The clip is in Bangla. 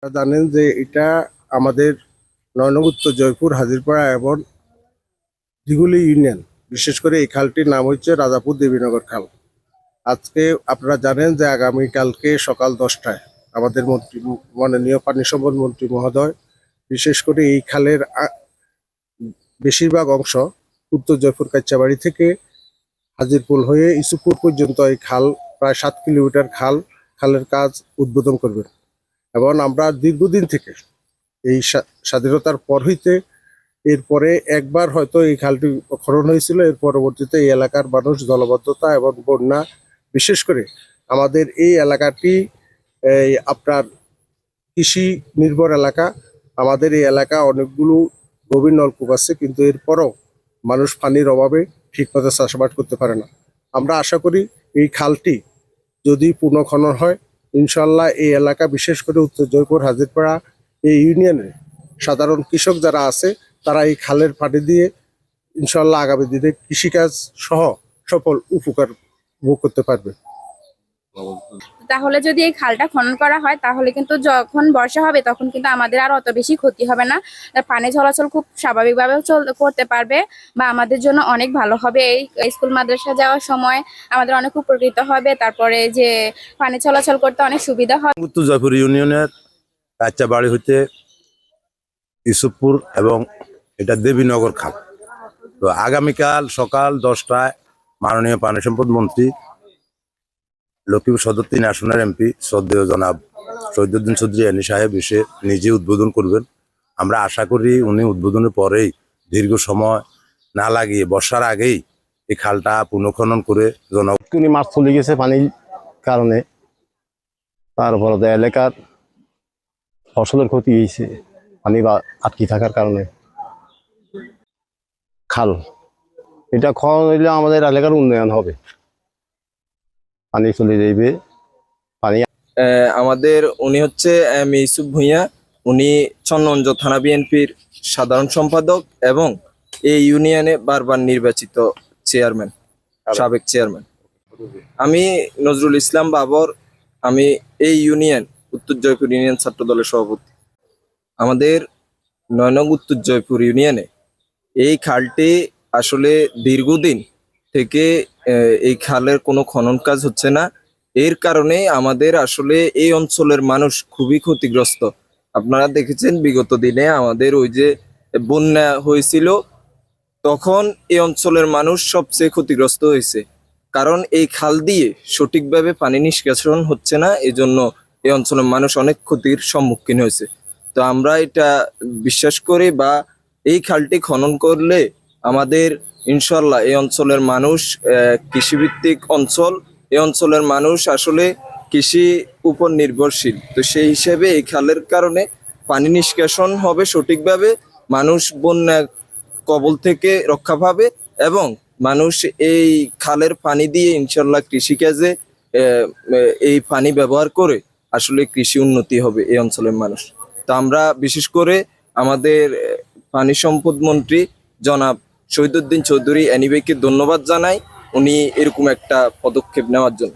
আপনারা জানেন যে এটা আমাদের ৯ নং উত্তর জয়পুর হাজিরপাড়া এবং দিঘুলি ইউনিয়ন। বিশেষ করে এই খালটির নাম হচ্ছে রাজাপুর দেবীনগর খাল। আজকে আপনারা জানেন যে আগামীকালকে সকাল 10টায় আমাদের মন্ত্রী মাননীয় পানি সম্পদ মন্ত্রী মহোদয় বিশেষ করে এই খালের বেশিরভাগ অংশ উত্তর জয়পুর কাচ্চাবাড়ি থেকে হাজিরপুল হয়ে ইসুপুর পর্যন্ত এই খাল প্রায় 7 কিলোমিটার খালের কাজ উদ্বোধন করবেন। এবং আমরা দীর্ঘদিন থেকে এই স্বাধীনতার পর হইতে এরপরে একবার হয়তো এই খালটি খনন হয়েছিল, এর পরবর্তীতে এই এলাকার মানুষ জলবদ্ধতা এবং বন্যা, বিশেষ করে আমাদের এই এলাকাটি আপনার কৃষি নির্ভর এলাকা। আমাদের এই এলাকা অনেকগুলো গভীর নলকূপ আছে, কিন্তু এরপরও মানুষ পানির অভাবে ঠিকমতো চাষাবাদ করতে পারে না। আমরা আশা করি এই খালটি যদি পুনঃখনন হয়, ইনশাল্লাহ এই এলাকা বিশেষ করে উত্তর জয়পুর হাজিরপাড়া এই ইউনিয়নের সাধারণ কৃষক যারা আছে তারা এই খালের পানি দিয়ে ইনশাল্লাহ আগামী দিনে কৃষিকাজ সহ সফল উপকার ভোগ করতে পারবে। তাহলে যদি এই খালটা খনন করা হয় তাহলে কিন্তু যখন বর্ষা হবে তখন কিন্তু আমাদের আর অত বেশি ক্ষতি হবে না। পানি চলাচল খুব স্বাভাবিকভাবে করতে পারবে বা আমাদের জন্য অনেক ভালো হবে। এই স্কুল মাদ্রাসা যাওয়ার সময় আমাদের অনেক উপকৃত হবে। তারপরে যে পানি চলাচল করতে অনেক সুবিধা হবে। উত্তর জয়পুর ইউনিয়নের কাচ্চাবাড়ি হইতে ইসুপুর এবং এটা দেবীনগর খাল। তো আগামীকাল সকাল 10টায় মাননীয় পানি সম্পদ মন্ত্রী লক্ষ্মীপুর সদর 3 আসনের এমপি শ্রদ্ধেয় জনাব শহীদুদ্দিন চৌধুরী এনি সাহেব এসে নিজে উদ্বোধন করবেন। আমরা আশা করি উনি উদ্বোধনের পরেই দীর্ঘ সময় না লাগিয়ে বর্ষার আগেই এই খালটা পুনঃখনন করে জনগণ মাছ চলে গেছে পানির কারণে। তারপরে এলাকার ফসলের ক্ষতি হয়েছে পানি বা আটকে থাকার কারণে। খাল এটা খনন হইলে আমাদের এলাকার উন্নয়ন হবে, পানি চলে যাইবে। পানি আমাদের উনি হচ্ছে ইউসুফ ভূঁইয়া, উনি চন্নঞ্জ থানা বিএনপির সাধারণ সম্পাদক এবং এই ইউনিয়নে বারবার নির্বাচিত চেয়ারম্যান, সাবেক চেয়ারম্যান। আমি নজরুল ইসলাম বাবর, আমি এই ইউনিয়ন উত্তর জয়পুর ইউনিয়ন ছাত্র দলের সভাপতি। আমাদের 9 নং উত্তর জয়পুর ইউনিয়নে এই খালটি আসলে দীর্ঘদিন থেকে এই খালের কোনো খনন কাজ হচ্ছে না। এর কারণে আমাদের আসলে এই অঞ্চলের মানুষ খুবই ক্ষতিগ্রস্ত। আপনারা দেখেছেন বিগত দিনে আমাদের ওই যে বন্যা হয়েছিল, তখন এই অঞ্চলের মানুষ সবচেয়ে ক্ষতিগ্রস্ত হয়েছে, কারণ এই খাল দিয়ে সঠিকভাবে পানি নিষ্কাশন হচ্ছে না। এজন্য এই অঞ্চলের মানুষ অনেক ক্ষতির সম্মুখীন হয়েছে। তো আমরা এটা বিশ্বাস করি বা এই খালটি খনন করলে আমাদের ইনশাল্লাহ এই অঞ্চলের মানুষ কৃষিভিত্তিক অঞ্চল, এই অঞ্চলের মানুষ আসলে কৃষি উপর নির্ভরশীল। তো সেই হিসেবে এই খালের কারণে পানি নিষ্কাশন হবে সঠিকভাবে, মানুষ বন্যা কবল থেকে রক্ষা পাবে এবং মানুষ এই খালের পানি দিয়ে ইনশাল্লাহ কৃষিকাজে এই পানি ব্যবহার করে আসলে কৃষি উন্নতি হবে এই অঞ্চলের মানুষ। তো আমরা বিশেষ করে আমাদের পানি সম্পদ মন্ত্রী জনাব শহীদুদ্দিন চৌধুরী এনি ভাইকে ধন্যবাদ জানাই, উনি এরকম একটা পদক্ষেপ নেওয়ার জন্য।